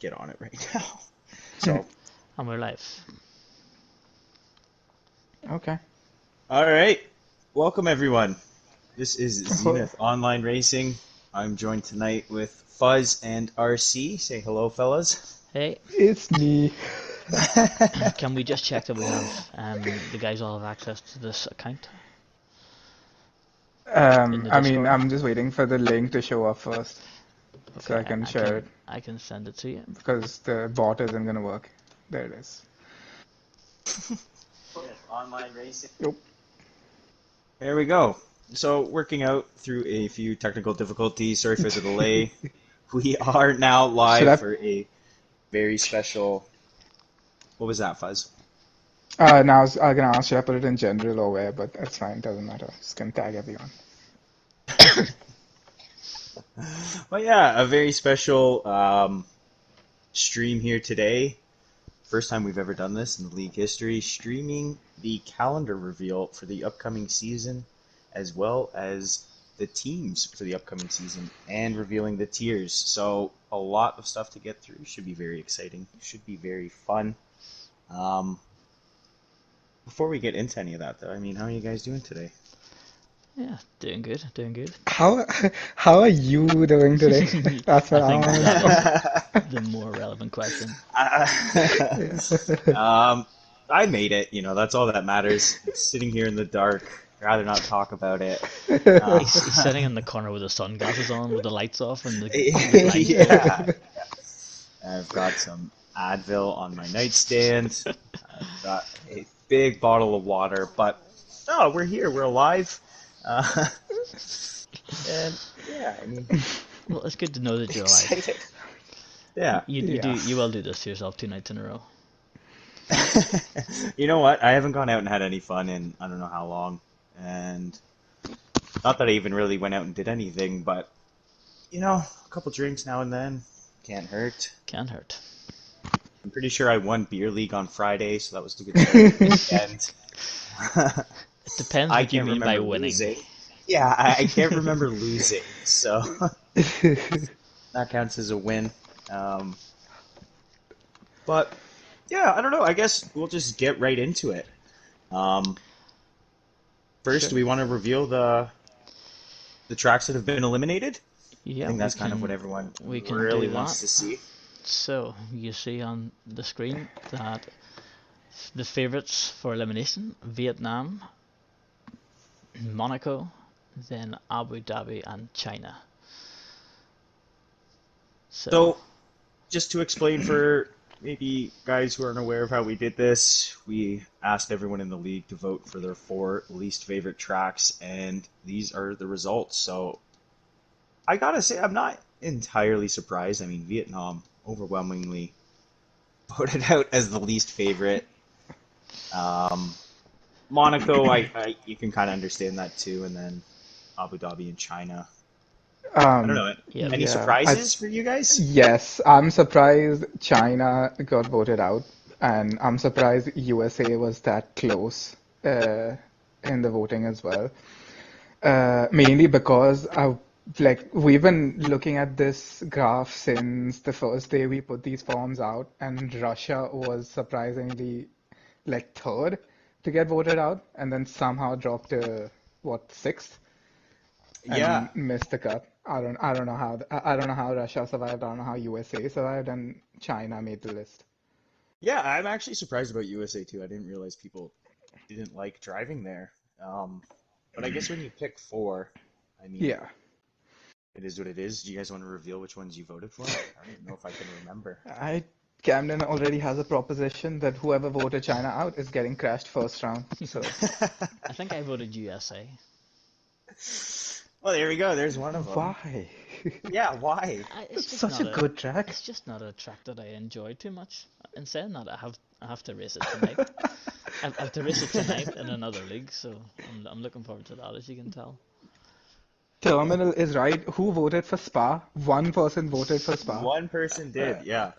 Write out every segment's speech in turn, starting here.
get on it right now. So, And we're live. Okay. all right. Welcome, everyone. This is Zenith Online Racing. I'm joined tonight with Fuzz and RC. Say hello, fellas. Hey, It's me. can we just check that we have the guys all have access to this account in the I mean, Discord? I'm just waiting for the link to show up first so Okay, I can I share can it I can send it to you. because the bot isn't gonna work. There it is. Zenith Online Racing. Yep. There we go. So, working out through a few technical difficulties. Sorry for the delay. We are now Should live I? for a very special. What was that, Fuzz? Now I'm gonna ask, should I put it in general or where? But that's fine, doesn't matter. Just gonna tag everyone. Well, yeah, a very special stream here today. First time we've ever done this in the league history, streaming the calendar reveal for the upcoming season, as well as the teams for the upcoming season, and revealing the tiers. So a lot of stuff to get through. Should be very exciting. Should be very fun. Um, Before we get into any of that, though, I mean, how are you guys doing today? Yeah, doing good, doing good. How how are you doing today? That's I what I think want that is to the more relevant question. know. um, I made it. That's all that matters. Sitting here in the dark, rather not talk about it. Uh, He's sitting in the corner with his sunglasses on, with the lights off and the blinds pulled. yeah, I've got some Advil on my nightstand. I've got a big bottle of water, but oh, we're here. We're alive. Uh, and yeah, I mean, Well, it's good to know that you're alive. excited. Yeah. Yeah. You will do this to yourself 2 nights in a row. You know what? I haven't gone out and had any fun in I don't know how long. And not that I even really went out and did anything, but a couple drinks now and then can't hurt. Can't hurt. I'm pretty sure I won beer league on Friday, so that was a good start to the weekend. It depends I what you can't mean by remember winning. losing. Yeah, I can't remember losing, so that counts as a win. Um, but yeah, I don't know. I guess we'll just get right into it. Um, First, Sure. do we want to reveal the tracks that have been eliminated? I Yeah, think that's kind of what everyone we can really do wants that. to see. So you see on the screen that the favorites for elimination: Vietnam, Monaco, then Abu Dhabi and China. So So, just to explain for maybe guys who aren't aware of how we did this, we asked everyone in the league to vote for their four least favorite tracks, and these are the results. So, I gotta say, I'm not entirely surprised. I mean, Vietnam overwhelmingly voted out as the least favorite. Um, Monaco, I you can kind of understand that too, and then Abu Dhabi and China. I don't Um, know. yeah, Any yeah. surprises for you guys? Yes, I'm surprised China got voted out, and I'm surprised USA was that close uh, in the voting as well. Mainly because we've been looking at this graph since the first day we put these forms out, and Russia was surprisingly like third to get voted out, and then somehow dropped to what, sixth, Yeah, and missed the cut. I don't know how I don't know how Russia survived. I don't know how USA survived, and China made the list. yeah. I'm actually surprised about USA too. I didn't realize people didn't like driving there. Um, but I guess when you pick four, I mean, Yeah. it is what it is. Do you guys want to reveal which ones you voted for? I don't even know if I can remember. I Camden already has a proposition that whoever voted China out is getting crashed first round. So I think I voted USA. Well, there we go. There's one of them. why? Yeah, why? It's It's just such not a good it's track. just not a track that I enjoy too much. In saying that, I have to race it tonight. I have to race it tonight in another league, so I'm looking forward to that, as you can tell. Terminal is right. Who voted for Spa? One person voted for Spa. One person did, yeah.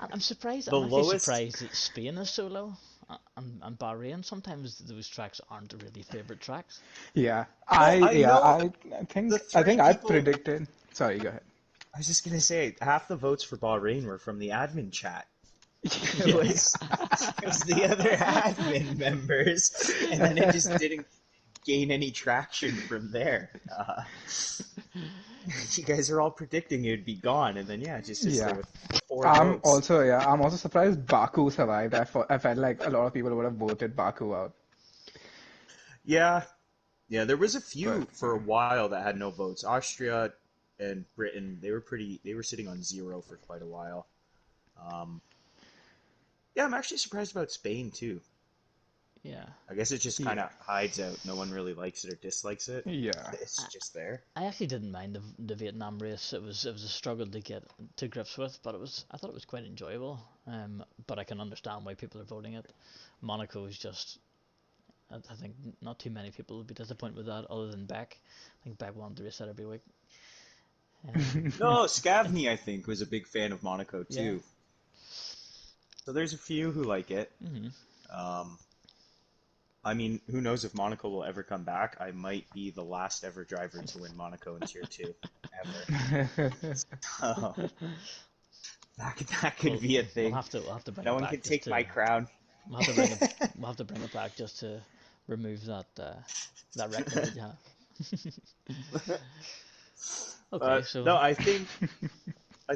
I'm surprised. The I'm actually lowest. surprised that Spain is so low. And Bahrain. Sometimes those tracks aren't really favorite tracks. Well, I know I the think three I people. predicted. Sorry, go ahead. I was just gonna say half the votes for Bahrain were from the admin chat. It Yeah. was it was the other admin members, and then it just didn't gain any traction from there. You guys are all predicting it would be gone, and then yeah, it just sits there Yeah. with 4 votes. I'm also surprised Baku survived. I felt like a lot of people would have voted Baku out. Yeah, yeah, there was a But few for a while that had no votes. Austria and Britain, they were sitting on zero for quite a while. Um, yeah, I'm actually surprised about Spain too. Yeah. I guess it just kind yeah. of hides out. No one really likes it or dislikes it. Yeah. It's I, just there. I actually didn't mind the Vietnam race. It was a struggle to get to grips with, but I thought it was quite enjoyable. But I can understand why people are voting it. Monaco is just I think not too many people would be disappointed with that, other than Beck. I think Beck wanted to race that every week. No, Scavney, I think, was a big fan of Monaco Yeah. too. So there's a few who like it. Hmm. Um, I mean, who knows if Monaco will ever come back? I might be the last ever driver to win Monaco in Tier 2, ever. So that could Well, be a we'll thing. have to we'll have to bring No it one can back just take to my crown. we'll have to bring it we'll have to bring it back just to remove that record that you have. Okay, so No, I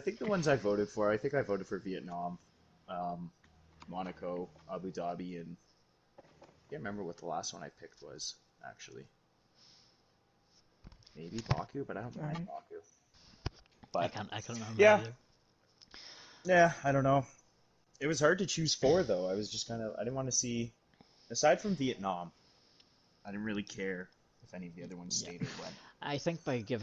think the ones I voted for, I think I voted for Vietnam, um, Monaco, Abu Dhabi, and I can't remember what the last one I picked was, actually. Maybe Baku, but I don't mind Baku. But I can't remember yeah, either. yeah, I don't know. It was hard to choose four though. I didn't want to see, aside from Vietnam, I didn't really care if any of the other ones Yeah. stayed or went. I think by give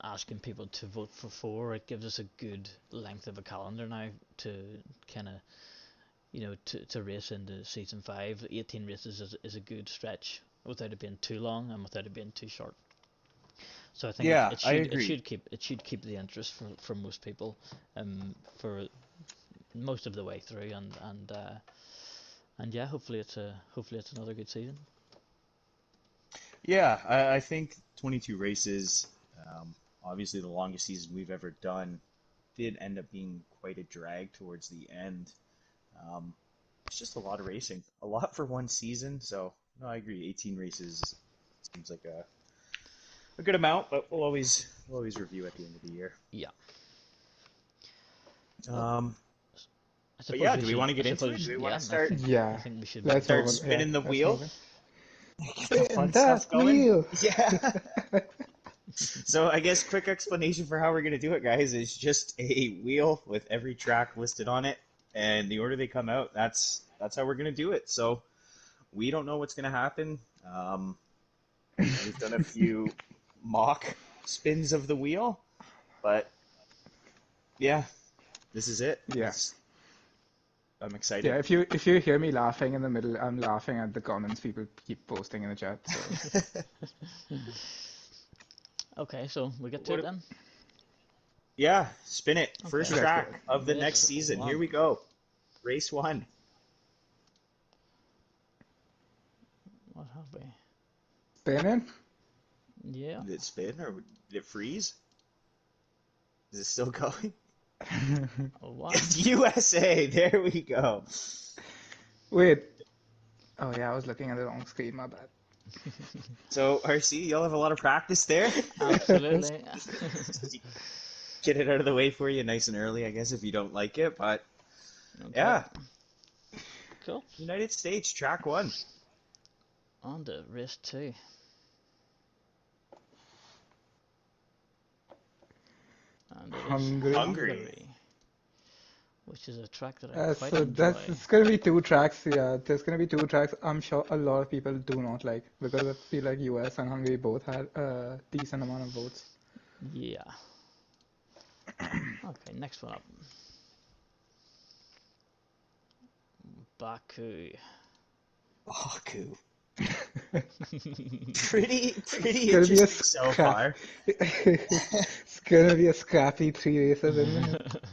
asking people to vote for four, it gives us a good length of a calendar now to kind of to race into season five. 18 races is a good stretch without it being too long and without it being too short. So I think Yeah, I agree. it should keep the interest for most people, for most of the way through, and yeah, hopefully it's another good season. Yeah, I think 22 races, obviously the longest season we've ever done, did end up being quite a drag towards the end. Um, it's just a lot of racing, a lot for one season. So, no, I agree. 18 races seems like a good amount, but we'll always review at the end of the year. Yeah. Well, Um, I but suppose yeah, we do we should. want to I get into suppose we it? Do we should. want Yeah, to start I Yeah. think we should Let's start move on. Yeah, spinning the let's wheel? move on. Get the Spin fun stuff that going? wheel. Yeah. So I guess quick explanation for how we're gonna do it, guys, is just a wheel with every track listed on it, and the order they come out, that's how we're gonna do it. So we don't know what's gonna happen. We've done a few mock spins of the wheel, but yeah, this is it. Yeah. I'm Yeah, excited. if you hear me laughing in the middle, I'm laughing at the comments people keep posting in the chat. So Okay, so we get to it What? then. Yeah, spin it. Okay, First let's go. track of the next race season. Here one. we go. Race one. What have we? Spinning. Yeah. Did it spin or did it freeze? Is it still going? One. It's USA. There we go. Wait. Oh yeah, I was looking at the wrong screen. My bad. So RC, you'll have a lot of practice there. Absolutely. Get it out of the way for you nice and early, I guess, if you don't like it. But Okay. yeah, Cool. United States, track one. On to race two. And it is Hungry. Hungary. Hungary, which is a track that I quite So enjoy. that's it's gonna be two tracks. Yeah, there's gonna be two tracks. I'm sure a lot of people do not like because I feel like US and Hungary both had a decent amount of votes. Yeah. Okay, next one up. Baku. Baku. It's Pretty gonna be a interesting so scrap. far. It's gonna be a scrappy three races, isn't it?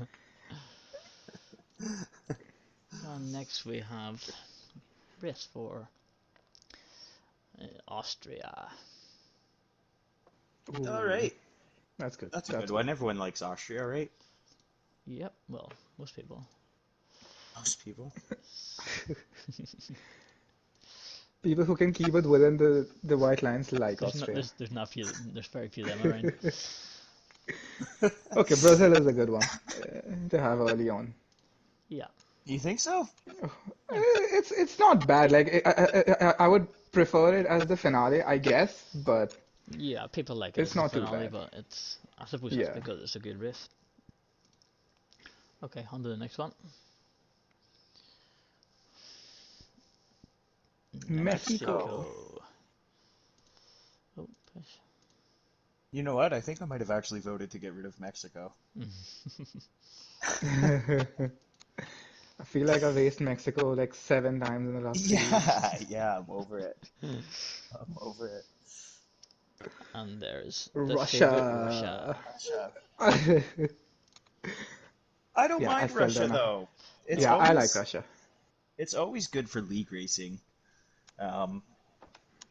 And next we have race four. Austria. All Ooh. right. That's good. That's a good That's good. one. Everyone likes Austria, right? Yep. Well, most people. Most people. People who can keep it within the white lines like Austria. There's very few of them around. Okay, Brazil is a good one to have early on. Yeah. You think so? I, It's not bad. Like I would prefer it as the finale, I guess, but yeah, people like it it's as a not too finale, bad. but I suppose that's Yeah. because it's a good race. Okay, on to the next one. Mexico. Mexico. Mexico. Oh, push. You know what? I think I might have actually voted to get rid of Mexico. I feel like I've raced Mexico like 7 times in the last 3 weeks. Yeah, yeah, I'm over it. I'm over it. And there's the favorite Russia. Russia. Russia. Yeah, I don't I mind still Russia don't know. though. It's Yeah, I like always Russia. it's always good for league racing. Um,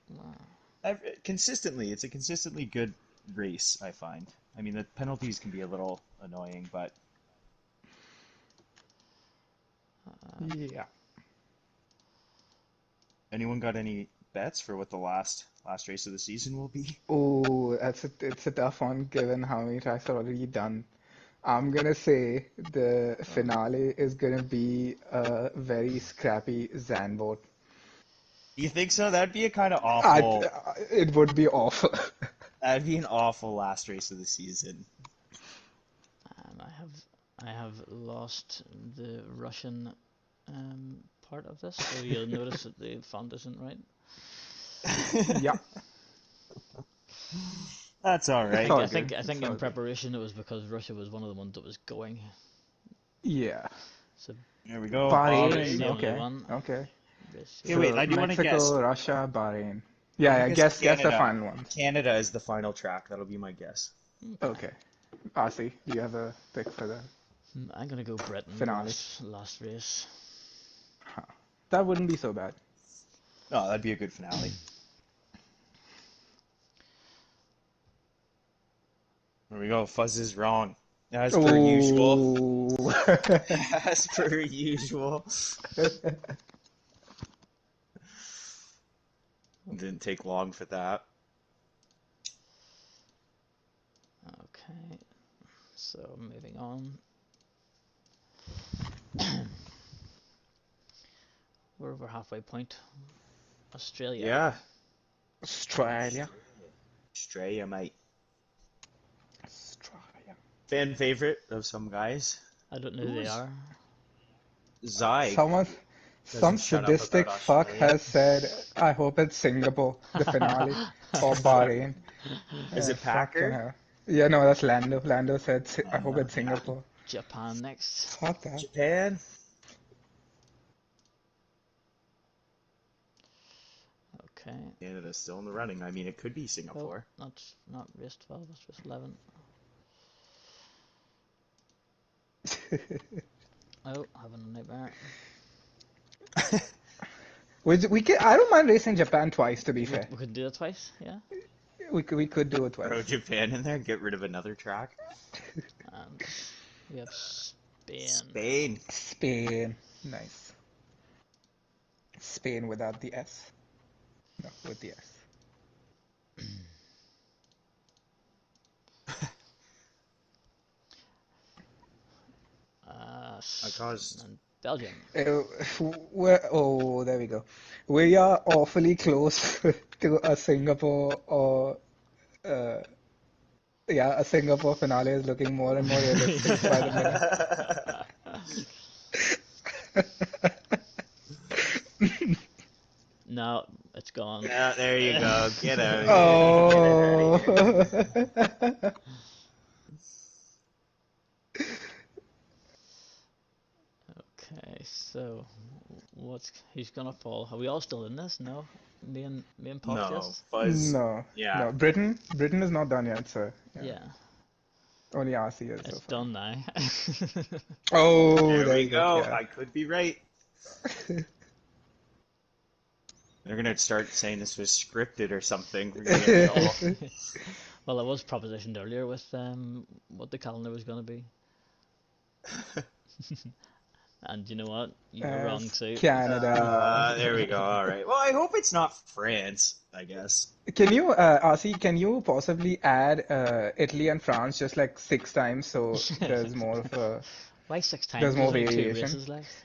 Wow. Consistently, it's a consistently good race, I find. I mean, the penalties can be a little annoying, but Yeah. anyone got any bets for what the last race of the season will be? Oh, it's a tough one given how many tracks are already done. I'm gonna say the Uh, finale is gonna be a very scrappy Zandvoort. you think so? That'd be a kind of I, awful. it would be awful. That'd be an awful last race of the season. And I have lost the Russian part of this, so you'll notice that the font isn't right. Yeah, That's all it's right. all good. I It's think in all good. preparation it was because Russia was one of the ones that was going. Yeah. So There we go, Bahrain's Bahrain, the Bahrain. only okay, one. okay. Race Okay, wait. So I do want to guess. Mexico, Russia, Bahrain. I'm Yeah, gonna yeah. guess Guess the Canada. final ones. Canada is the final track. That'll be my guess. Okay. Okay. RC, do you have a pick for the I'm gonna go Britain finale? last race. Huh. That wouldn't be so bad. Oh, that'd be a good finale. There we go. Fuzz is wrong. As per usual. Oh. As per usual. Didn't take long for that. Okay. So moving on. We're over halfway point. Australia. Yeah. Australia. Australia. Australia, mate. Australia. Fan favorite of some guys. I don't know who they Who's are. Zyg someone? Some doesn't shut up about sadistic fuck Australia. has said, I hope it's Singapore, the finale, or Bahrain. Is it Fucking Packer? hell. Yeah, no, that's Lando. Lando said, I hope it's Yeah. Singapore. Japan next. Fuck that. Japan? Okay. Canada's still in the running. I mean, it could be Oh, Singapore. that's not race 12, that's race 11. Oh, having a nightmare. I don't mind racing Japan twice, to be fair. We could do that twice, yeah? We could do it Throw twice. Japan in there, get rid of another track. And we have Spain. Spain. Spain. Nice. Spain without the S. No, with the S. I caused. And Belgium. Uh, oh, there we go. We are awfully close to a Singapore or uh, yeah, a Singapore finale is looking more and more realistic by the minute. No, it's gone. Yeah, there you go. Get out of here. Get it out of Oh. here. Okay, so who's gonna fall? Are we all still in this? No, me and Puff No, just. Fuzz. No, Yeah. no. Britain is not done yet, so yeah. Yeah, Only RC is so it's far. done now. Oh, There there we you go. go. Yeah. I could be right. They're gonna start saying this was scripted or something. We're gonna get in trouble. Well, I was propositioned earlier with what the calendar was going to be, and you know what? You were wrong As too. Canada. There we go. All right. Well, I hope it's not France, I guess. Can you, RC, can you possibly add Italy and France just like 6 times so Why 6 times? there's There's more only two variation? races left.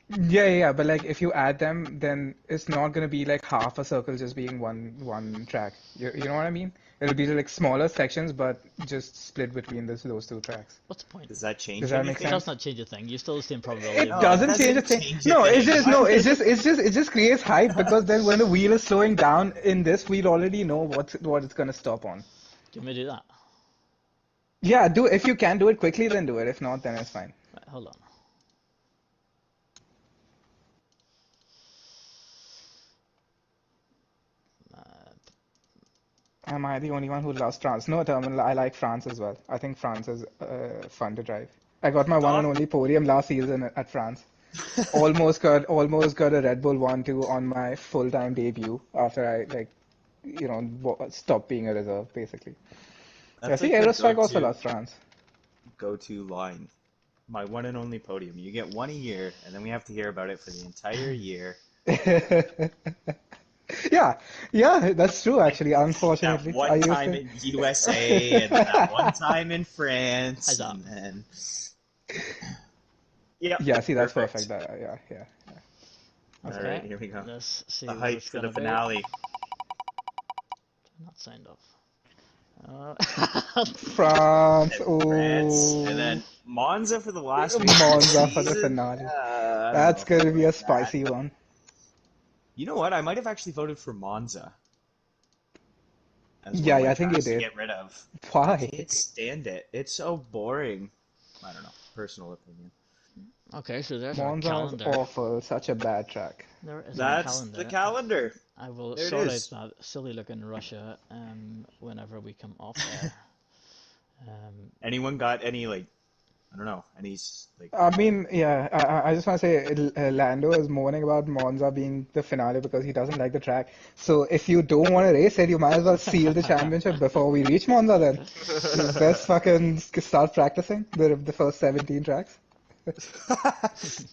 Yeah, but like if you add them, then it's not gonna be like half a circle just being one track. You know what I mean? It'll be like smaller sections, but just split between those two tracks. What's the point? Does that Does change that make It does anything? sense? not change a thing. You still the same probability of It No, winning. it doesn't change a doesn't thing. change a No, it's thing. just no, it just creates hype because then when the wheel is slowing down in this, we'll already know what it's gonna stop on. Do you want me to do that? Yeah, do if you can do it quickly, then do it. If not, then it's fine. Right, hold on. Uh, Am I the only one who loves France? No, Terminal, I like France as well. I think France is fun to drive. I got my one and Dom, only podium last season at France. Almost got a Red Bull 1-2 on my full-time debut after I like stopped being a reserve basically. Yeah, that's see, like my Aerostrike also go-to loves France. go-to line. My one and only podium. You get one a year, and then we have to hear about it for the entire year. Yeah, yeah, that's true Like actually. that Unfortunately, I one used time to. in USA, and then that one time in how's France, that? and then yep, Yeah, see, that's perfect. perfect. Yeah, that's All good. right, Okay, here we go. let's The see what hype it's for the gonna be. finale. Not signed off. Uh, France, And France, and oh, then Monza for the last race of the Monza for the season. finale. I don't know That's if I gonna be like a that. spicy one. You know what? I might have actually voted for Monza as one Yeah, of my yeah, I think you tracks to did. get rid of. I Why? can't stand it. It's so boring. I don't know. Personal opinion. okay, so there's our Monza is calendar. awful, such a bad track. There is our That's the calendar. calendar. I will There it sort out is. that silly looking Russia whenever we come off air. Anyone got any like I don't know any like I mean, yeah, I just want to say Lando is moaning about Monza being the finale because he doesn't like the track. So if you don't want to race it, you might as well seal the championship before we reach Monza then. Let's fucking start practicing the first 17 tracks.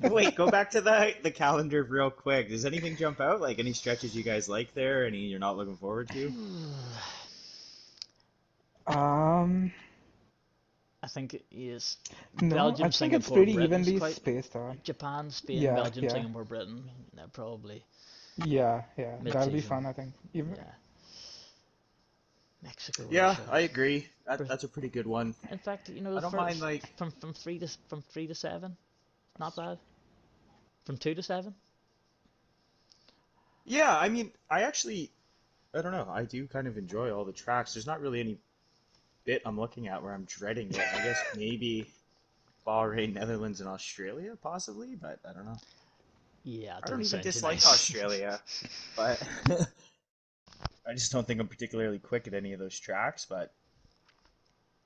Wait, go back to the calendar real quick. Does anything jump out? Like any stretches you guys like there? Any you're not looking forward to? Um, I think it is no, I Belgium, think it's Singapore, pretty Britain's evenly quite spaced out. Japan, Spain, Yeah, Belgium, yeah, Singapore, Britain. They're probably yeah. That'll be mid-season. fun, I think. Even, Yeah, Mexico, Yeah, Russia. I agree. Bra- That's a pretty good one. In fact, you know, I don't mind like from 3 to 7, not bad. From 2 to 7. yeah, I mean, I don't know. I do kind of enjoy all the tracks. There's not really any bit I'm looking at where I'm dreading it. I guess maybe Bahrain, Netherlands, and Australia, possibly, but I don't know. Yeah, it I don't doesn't even sound too dislike nice. Australia, but I just don't think I'm particularly quick at any of those tracks. But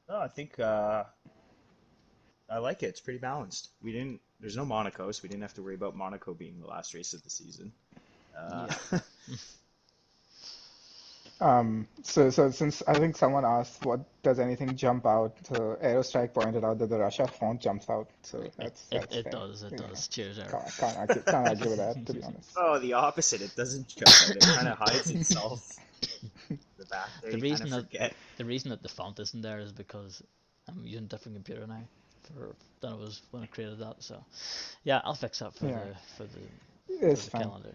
no, I think I like it. It's pretty balanced. There's no Monaco, so we didn't have to worry about Monaco being the last race of the season. Uh, Yeah. so since I think someone asked what does anything jump out, so Aerostrike pointed out that the Russia font jumps out, so that's It fair. does. It You know, does. Cheers, Eric. can't argue with that, to be honest. oh, the opposite. It doesn't jump out. It kind of hides itself in the back there. The You kind reason of that forget. the reason that the font isn't there is because I'm using a different computer now than I was when I created that. So yeah, I'll fix that for Yeah, the it's fine. calendar.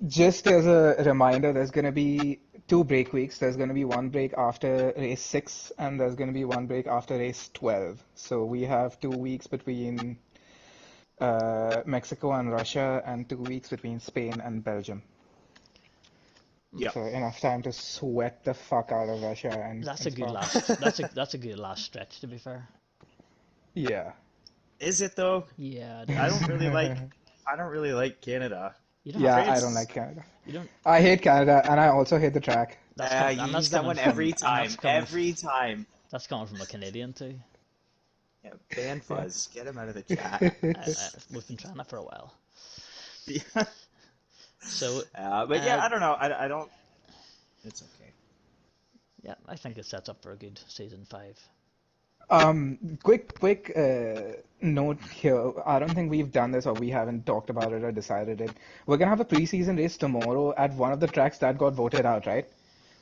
Just as a reminder, there's going to be 2 break weeks. There's going to be one break after race 6, and there's going to be one break after race 12. So we have 2 weeks between Mexico and Russia, and 2 weeks between Spain and Belgium. Yeah. So enough time to sweat the fuck out of Russia That's and a good Spa. last. That's a good last stretch. To be fair. Yeah. Is it though? Yeah, it I don't is. really like. I don't really like Canada. You don't have Yeah, to. I don't France. like Canada. You don't. I hate Canada, and I also hate the track. You And that's use that coming one from every time. Every time. that's coming from a Canadian too. Yeah, ban Yeah. Fuzz. Get him out of the chat. We've been trying that for a while. Yeah. So, But yeah, uh, I don't know. I don't. It's okay. Yeah, I think it sets up for a good season 5. Quick note here. I don't think we've done this or we haven't talked about it or decided it. We're gonna have a preseason race tomorrow at one of the tracks that got voted out, right?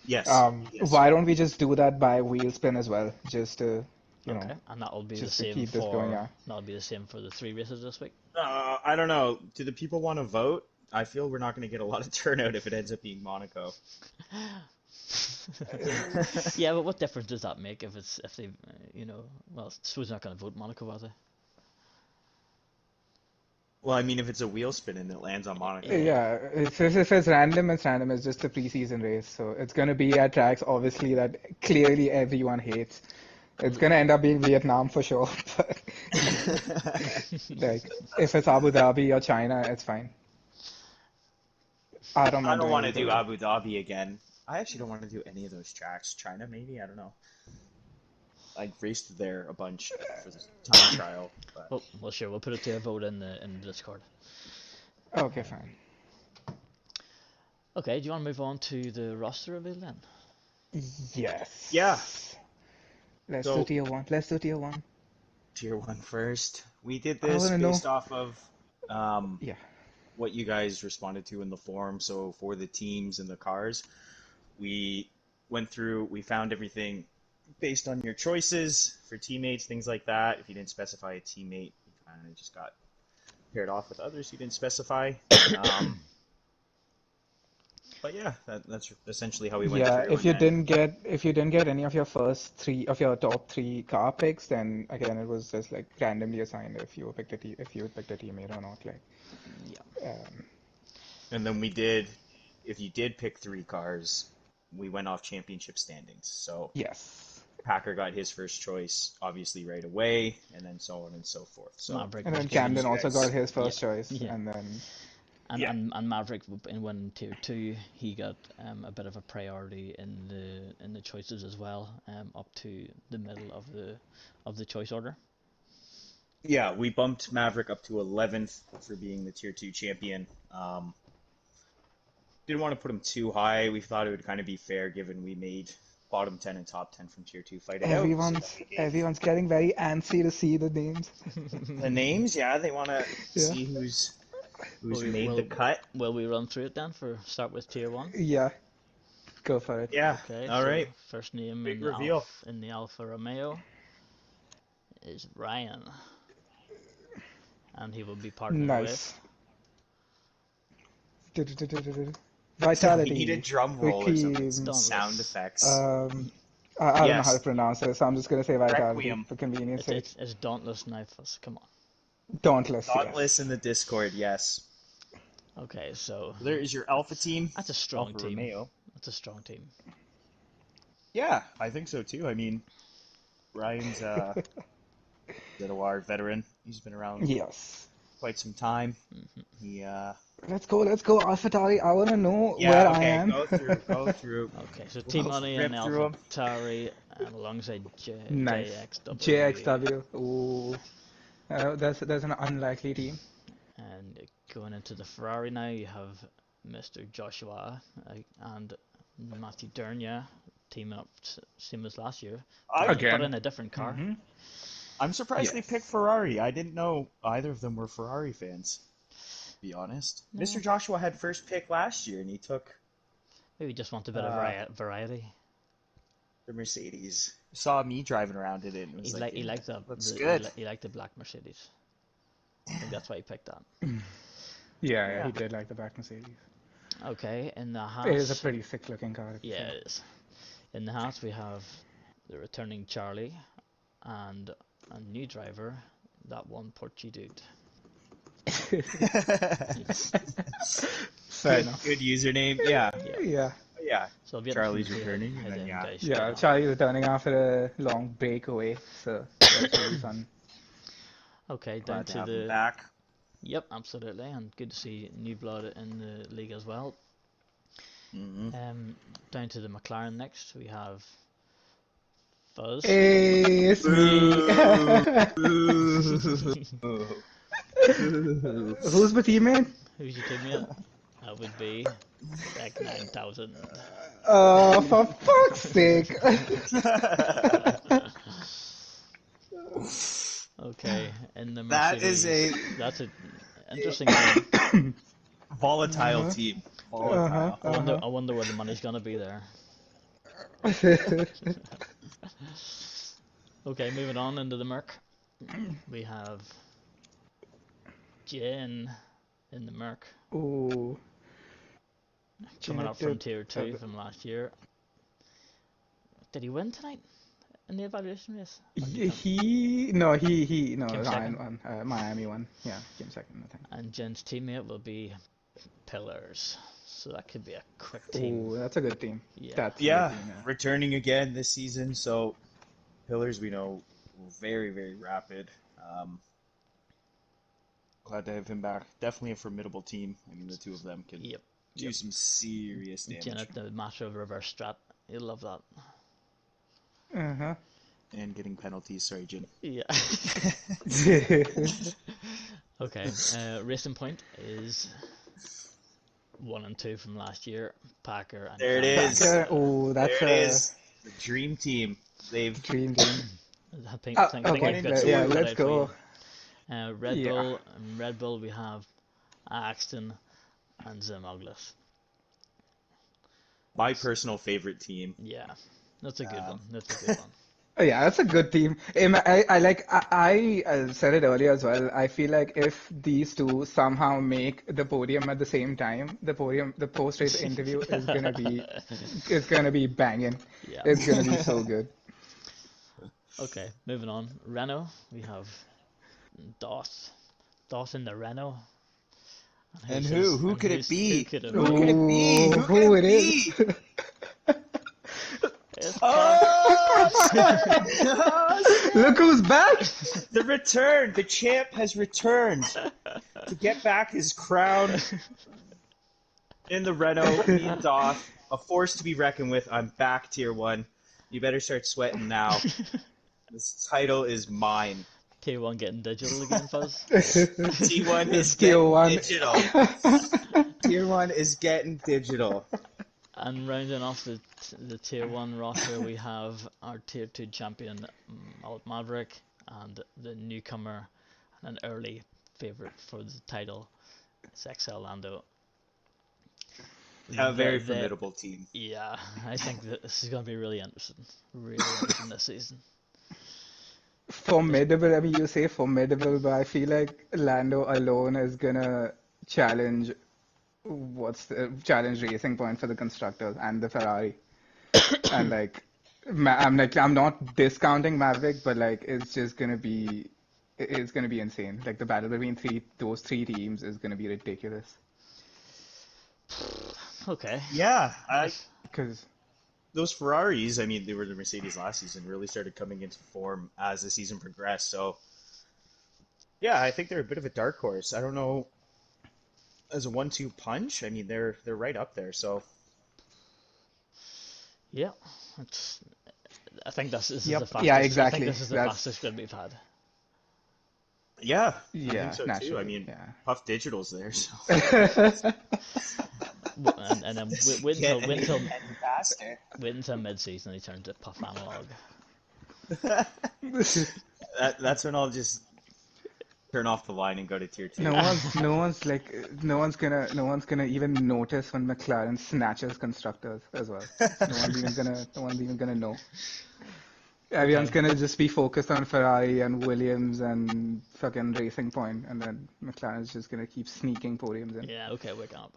Yes. Yes. Why don't we just do that by wheel spin as well, just to, Okay, and that'll be the just to same keep this going, for yeah. the 3 races this week. I don't know. Do the people want to vote? I feel we're not going to get a lot of turnout if it ends up being Monaco. Yeah, but what difference does that make if they, well, Swiss not going to vote Monaco, are they? Well, I mean, if it's a wheel spin and it lands on Monaco. Yeah. Yeah, if it's random, it's random. It's just a preseason race, so it's gonna be at tracks obviously that clearly everyone hates. It's gonna end up being Vietnam for sure, but like if it's Abu Dhabi or China, it's fine. I don't I mind don't doing want to either do way. Abu Dhabi again. I actually don't want to do any of those tracks. China, maybe? I don't know. I raced there a bunch for the time trial, but Well, sure, we'll put it to a vote in the Discord. Okay, fine. Okay, do you want to move on to the roster reveal then? yeah. Yes. Let's do So tier one. Let's do tier one. tier one first. We did I this wanna know. based off of um, Yeah. what you guys responded to in the forum. So for the teams and the cars, we went through, we found everything based on your choices for teammates, things like that. If you didn't specify a teammate, you kind of just got paired off with others you didn't specify. Um, but yeah, that's essentially how we went Yeah, through. And then, if you didn't get any of your first three of your top three car picks, then again it was just like randomly assigned if you picked a teammate or not. Like, Yeah. um, and then we did, if you did pick three cars, we went off championship standings. So yes. Packer got his first choice, obviously, right away, and then so on and so forth. So Maverick And was then just giving Camden you also given, got guys, his yeah, first choice, yeah, and then and yeah, and, and Maverick in winning tier 2, he got a bit of a priority in the choices as well, up to the middle of the choice order. yeah, we bumped Maverick up to 11th for being the tier two champion. Didn't want to put him too high. We thought it would kind of be fair given we made bottom 10 and top 10 from tier two fight it out. So then everyone's we gave everyone's getting very antsy to see the names. the names. Yeah, they want to Yeah, see Will who's we made the will cut. will we run through it then for start with tier 1? yeah, go for it. Yeah. Okay, All so right. first name Big reveal. In the Alfa Romeo is Ryan, and he will be partnered with. Nice. Yeah, we need a Vitality, drum roll or something, Ricky, some sound Dauntless. effects. um, I don't know how to Yes, pronounce it, so I'm just gonna say Vitality Requiem. for convenience It's sake. it's it's Dauntless Knifus. Come on. Dauntless, Dauntless yes. in the Discord. Yes. Okay, so There is your Alpha team, that's a strong Alpha team. Romeo. That's a strong team. Yeah, I think so too. I mean, Ryan's ZOR veteran. He's been around Yes. quite some time. He Let's go, AlphaTauri. I wanna know where yeah, I okay, am. go through. Okay, so Team We'll Money and rip through Alpha them. Tari alongside Nice. JXW. JXW. Ooh. That's an unlikely team. And going into the Ferrari now, you have Mr. Joshua and Matthew Dernier teaming up, same as last year, I but Again. in a different car. Mm-hmm. I'm surprised they picked Yes. Ferrari. I didn't know either of them were Ferrari fans, to be honest. Mr. No, Joshua had first pick last year and he took maybe just want a bit of uh variety. the Mercedes. Saw me driving around in it and He was like, like he yeah, liked looks good. he liked the black Mercedes. I think that's why he picked that. Yeah, Yeah. he did like the black Mercedes. Okay, in the It is a Haas, pretty sick looking car, if you yeah, say. it is. In the Haas, we have the returning Charlie and a new driver, that one Porchy dude. Fair Good enough. username. Yeah. Yeah. Yeah. Yeah. So I'll be interested Charlie's to see returning how and then them yeah. guys get Yeah, on. Charlie returning after a long break away, so that should be fun. Okay, down Glad to to have him the. back. Yep, absolutely, and good to see new blood in the league as well. Hmm. Down to the McLaren next, we have Fuzz. Hey, it's me. Boo. Boo. Who's the teammate? Who's your teammate? That would be Spec 9000. For fuck's sake. Okay, in the That is a Mercedes, that's an interesting team. volatile Uh-huh, team. uh-huh, Volatile. I wonder, uh-huh. I wonder where the money's gonna be there. Okay, moving on into the Merc. We have Jen in the Merc, Ooh, coming up from Tier uh, 2 from last year. Did he win tonight in the evaluation race? Or he no, came Ryan second? won, Miami won. Yeah, came second, I think. And Jen's teammate will be Pillars. So that could be a quick team. Ooh, that's a good team. Yeah. That's a good Yeah, team, yeah. returning again this season. So Pillars, we know, very, very rapid. Glad to have him back. Definitely a formidable team. I mean, the two of them can Yep. do Yep. some serious Jen damage. at the master of reverse strat. You'll love that. Uh-huh. And getting penalties. Sorry, Jin. Yeah. Okay. Racing Point is 1 and 2 from last year. Packer and There it is. Packer, Canada. oh, There that's it a is. The dream team. They've dream team. I think one Okay, they've got and something yeah, two. cut let's out for you. go. Red Yeah. Bull. Red Bull we have Axton and Zimoglis. My personal favorite team. Yeah. That's a good one. Um, That's a good one. Yeah, that's a good team. I said it earlier as well. I feel like if these two somehow make the podium at the same time, the post-race interview is gonna be banging. Yeah. It's gonna be so good. Okay, moving on. Renault, we have Doth. Doth in the Renault. And and who's who? his Who and could it who be? could it Who be? could it be? Ooh, Who could who it it is? be? It's Ken. Oh shit! Oh Look shit! who's back! The return. The champ has returned to get back his crown in the Renault. Me and Doth, a force to be reckoned with. I'm back, Tier One. You better start sweating now. This title is mine. Tier 1 getting digital again, Fuzz. T1 is It's tier getting one. digital. Tier 1 is getting digital. And rounding off the Tier 1 roster, we have our Tier 2 champion, Maverick, and the newcomer and an early favourite for the title, it's XL Lando. A very The formidable team. Yeah, I think that this is going to be really interesting. Really interesting this season. This, Formidable, I mean, you say formidable, but I feel like Lando alone is gonna challenge challenge Racing Point for the constructors and the Ferrari. And I'm not discounting Maverick, but like it's gonna be insane. Like the battle between those three teams is gonna be ridiculous. okay. Yeah, Nice. Because those Ferraris, I mean, they were the Mercedes last season, really started coming into form as the season progressed. So, yeah, I think they're a bit of a dark horse. I don't know, as a 1-2 punch, I mean, they're right up there. So, Yeah, it's. I think this is the yep, yeah, fastest. I think exactly. this is the fastest That's grid we've had. yeah, I think yeah, so too. I naturally, mean, yeah. Puff Digital's there, so And then does it wait get until wait any until faster? wait until mid-season he turns to Puff Analog. That's when I'll just turn off the line and go to tier two. No one's gonna even notice when McLaren snatches constructors as well. No one's even gonna know. Everyone's Okay. gonna just be focused on Ferrari and Williams and fucking Racing Point, and then McLaren's just gonna keep sneaking podiums in. Yeah. Okay. Waking up.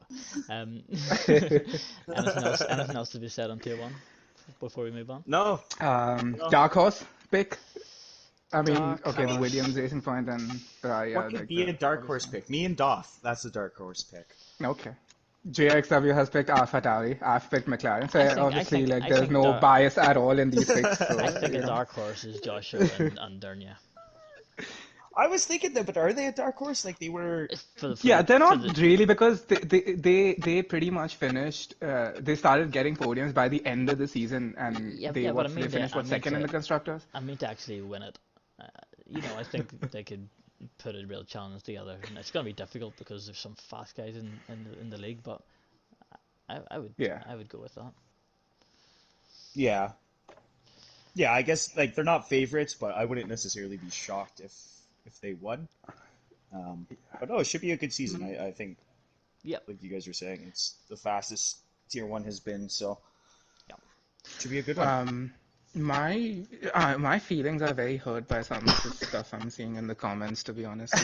Um, anything else? Anything else to be said on tier 1 before we move on? No, no. Dark horse pick. I mean, Dark okay, the horse. Williams, Racing Point, and Ferrari What are could like be the a dark obvious horse ones. pick? Me and Doth. That's a dark horse pick. Okay. JXW has picked AlphaTauri. I've picked McLaren. So I think. I obviously, think. like, I there's think. no bias at all in these picks. I So, think a dark horse is Joshua and Durnia. I was thinking that, but are they a dark horse? Like they were. Yeah, they're For the not really because they pretty much finished. They started getting podiums by the end of the season, and yeah, but they finished I what mean second in to the constructors. actually win it. I think they could put a real challenge together. And it's going to be difficult because there's some fast guys in the league, but I would Yeah. I would go with that. Yeah. Yeah, I guess like they're not favorites, but I wouldn't necessarily be shocked if they won. But no, it should be a good season. I think, Yep. like you guys were saying, it's the fastest Tier 1 has been, so Yep. should be a good one. Um, my feelings are very hurt by some of the stuff I'm seeing in the comments. To be honest,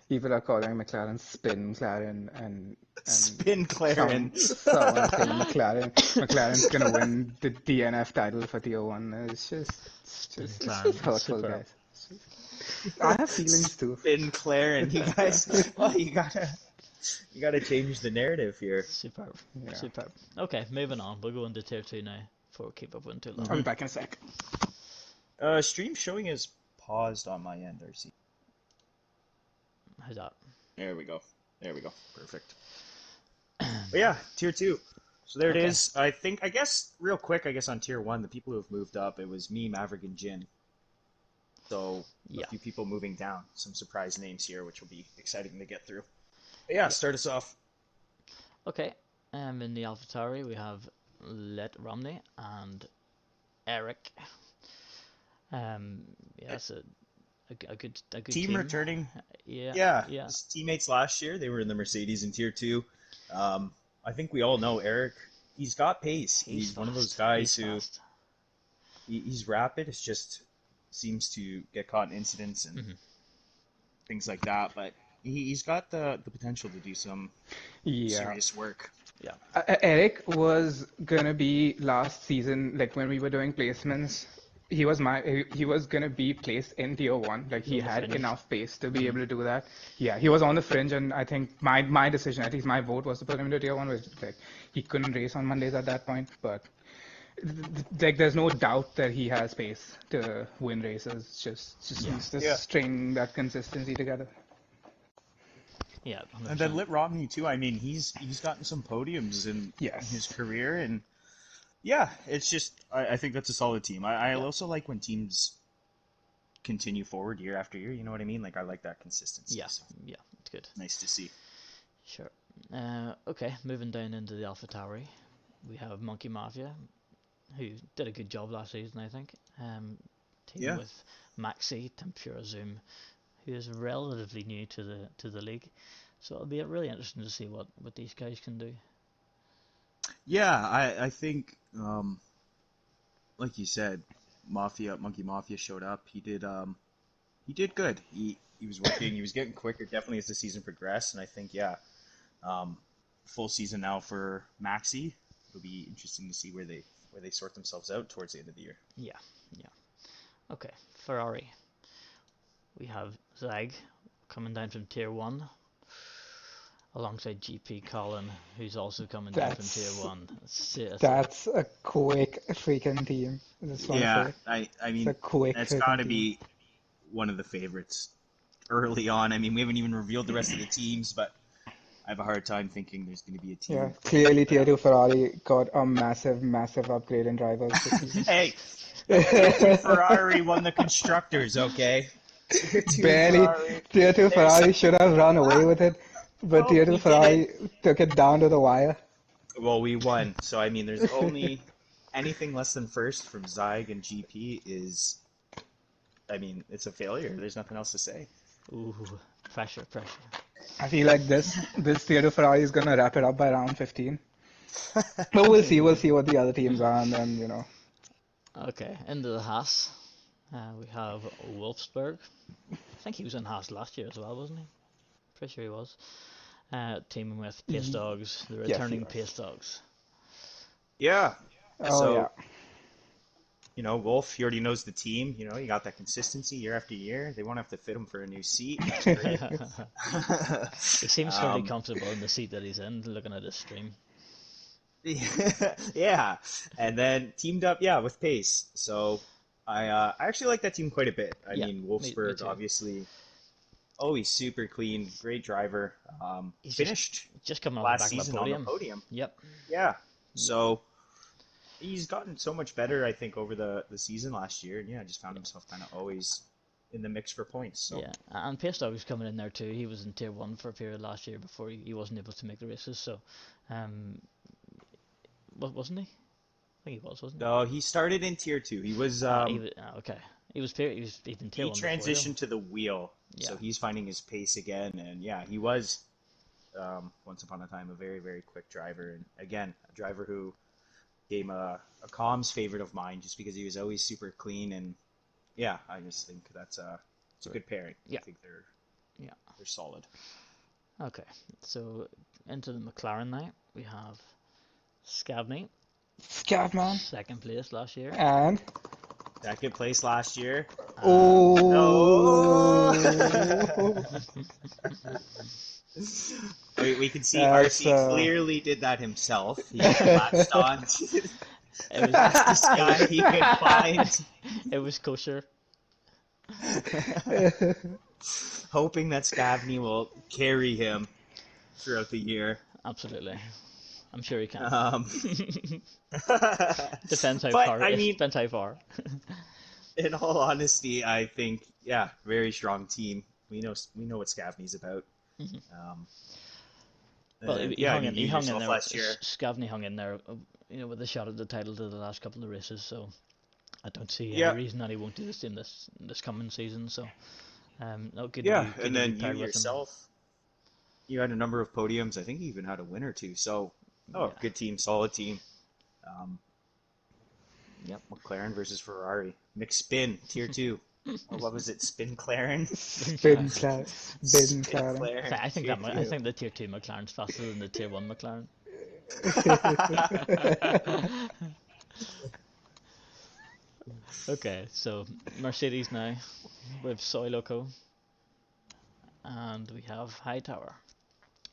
people are calling McLaren spin McLaren and Spin Claren. someone saying McLaren's gonna win the DNF title for Tier 1. It's just McLaren, hurtful, superb. guys. I have feelings too. Spin Claren. You guys, oh, you gotta change the narrative here. Superb. Yeah. Superb. Okay, moving on. We'll go into tier 2 now before we keep up with too long. I'll be back in a sec. Stream showing is paused on my end, RC. How's that? There we go. There we go. Perfect. But yeah, tier 2. So there it Okay. is. I guess, real quick, on tier 1, the people who have moved up, it was me, Maverick, and Jin. So Yeah. a few people moving down. Some surprise names here, which will be exciting to get through. But yeah, start us off. Okay. In the AlphaTauri we have Let Romney and Eric. Yeah, it's a good Team returning. Yeah. Yeah, Yeah. his teammates last year, they were in the Mercedes in tier 2. I think we all know Eric. He's got pace. He's one of those fast. guys He's who fast. he's rapid. It's just seems to get caught in incidents and things like that. But he's got the potential to do some Yeah. serious work. Yeah. Eric was gonna be last season, like when we were doing placements. He was gonna be placed in Tier 1. Like he on the had fringe. enough pace to be able to do that. Yeah, he was on the fringe, and I think my decision, at least my vote, was to put him into Tier 1. Was like he couldn't race on Mondays at that point, but like there's no doubt that he has pace to win races. Just needs to Yeah. string that consistency together. Yeah, And then 100%. Lit Romney too. I mean, he's gotten some podiums in Yes. his career, and yeah, it's just I think that's a solid team. I Yeah. also like when teams continue forward year after year. You know what I mean? Like I like that consistency. Yeah. So Yeah, it's good. nice to see. Sure. Okay, moving down into the AlphaTauri, we have Monkey Mafia, who did a good job last season, I think. Team Yeah. with Maxi, Tempura Zoom, who is relatively new to the league. So it'll be really interesting to see what these guys can do. Yeah, I think like you said, Monkey Mafia showed up. He did good. He was working. He was getting quicker definitely as the season progressed, and I think um, full season now for Maxi. It'll be interesting to see where they sort themselves out towards the end of the year. Yeah, yeah. Okay, Ferrari. We have Zag coming down from Tier 1, alongside GP Colin, who's also coming down from Tier 1. That's a quick freaking team. I just want to Yeah, say. I It's a mean quick that's freaking got to team. be one of the favorites early on. I mean, we haven't even revealed the rest of the teams, but I have a hard time thinking there's going to be a Yeah, team. clearly Tier 2 Ferrari got a massive upgrade in drivers this season. Hey, Tier 2 Ferrari won the constructors, okay? Tier 2 Barely, Ferrari. Tier 2 There's Ferrari should have run away with it, but no, Tier 2 we didn't. Ferrari took it down to the wire. Well, we won. So I mean, there's only anything less than first from Zyg and GP is, I mean, it's a failure. There's nothing else to say. Ooh, pressure. I feel like this Tier 2 Ferrari is gonna wrap it up by round 15. But we'll see what the other teams are, and then, Okay, into the Haas. We have Wolfsburg. I think he was in Haas last year as well, wasn't he? Pretty sure he was. Teaming with Pace Dogs, the Yes, he returning was. Pace Dogs. Yeah. Oh So, yeah. Wolf, he already knows the team. You got that consistency year after year. They won't have to fit him for a new seat. That's great. He seems fairly Um, comfortable in the seat that he's in, looking at his stream. yeah. And then teamed up, yeah, with Pace. So I actually like that team quite a bit. I Yeah, mean, me Wolfsburg, too. obviously, he's super clean, great driver. He's Finished just coming off the last back of season the on the podium. podium. Yep. Yeah. So he's gotten so much better, I think, over the season last year. And yeah, just found himself kind of always in the mix for points. So Yeah, and Paystog was coming in there too. He was in tier one for a period last year before he wasn't able to make the races. So, um, wasn't he? I think he was, wasn't he? no, he started in tier 2. He was He was okay. He'd been tier he one before though. transitioned to the wheel, Yeah, so he's finding his pace again. And yeah, he was once upon a time a very very quick driver, and again a driver who became a comms favorite of mine just because he was always super clean. And yeah, I just think that's it's a good pairing. I yeah, think yeah. they're solid. Okay, so into the McLaren now we have Scavney, Scatman. second place last year, And Second place last year. No. oh, We can see that's RC clearly did that himself. He latched on to the it was fastest it guy was he could find, it was kosher. hoping that Scavney will carry him throughout the year. Absolutely, I'm sure he can. Um, Depends how but far. I It mean, depends how far. in all honesty, I think yeah, very strong team. We know what Scavney's about. Um, Well, and he yeah, I hung mean, in. He you hung in yourself there. last year. Scavney hung in there. With a shot at the title to the last couple of races. So I don't see any Yeah, reason that he won't do the same this coming season. So no, good to yeah, be good and to be then you paired with him. yourself, you had a number of podiums. I think you even had a win or two. So, oh, Yeah. good team, solid team. Um, Yep. McLaren versus Ferrari. McSpin, tier 2. Or what was it? Spin Claren? spin McLaren. class, spin Spin claring. Claren, tier I 2. think the tier two McLaren's faster than the tier one McLaren. Okay, so Mercedes now with Soy Loco and we have Hightower.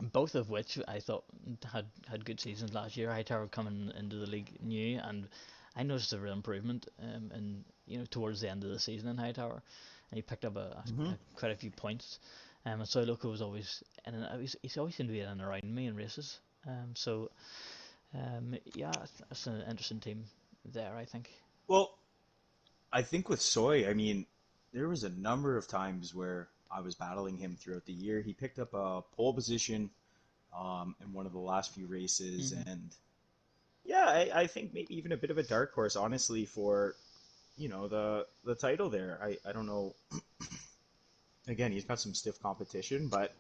Both of which I thought had good seasons last year. Hightower coming into the league new, and I noticed a real improvement in towards the end of the season in Hightower, and he picked up Hmm. quite a few points. And so Loco was always in and he's always seemed to be in and around me in races. Yeah, it's an interesting team there. I think. Well, I think with Soy, I mean, there was a number of times where I was battling him throughout the year. He picked up a pole position in one of the last few races, Hmm. and yeah, I think maybe even a bit of a dark horse, honestly, for the title there. I don't know. Again, he's got some stiff competition, but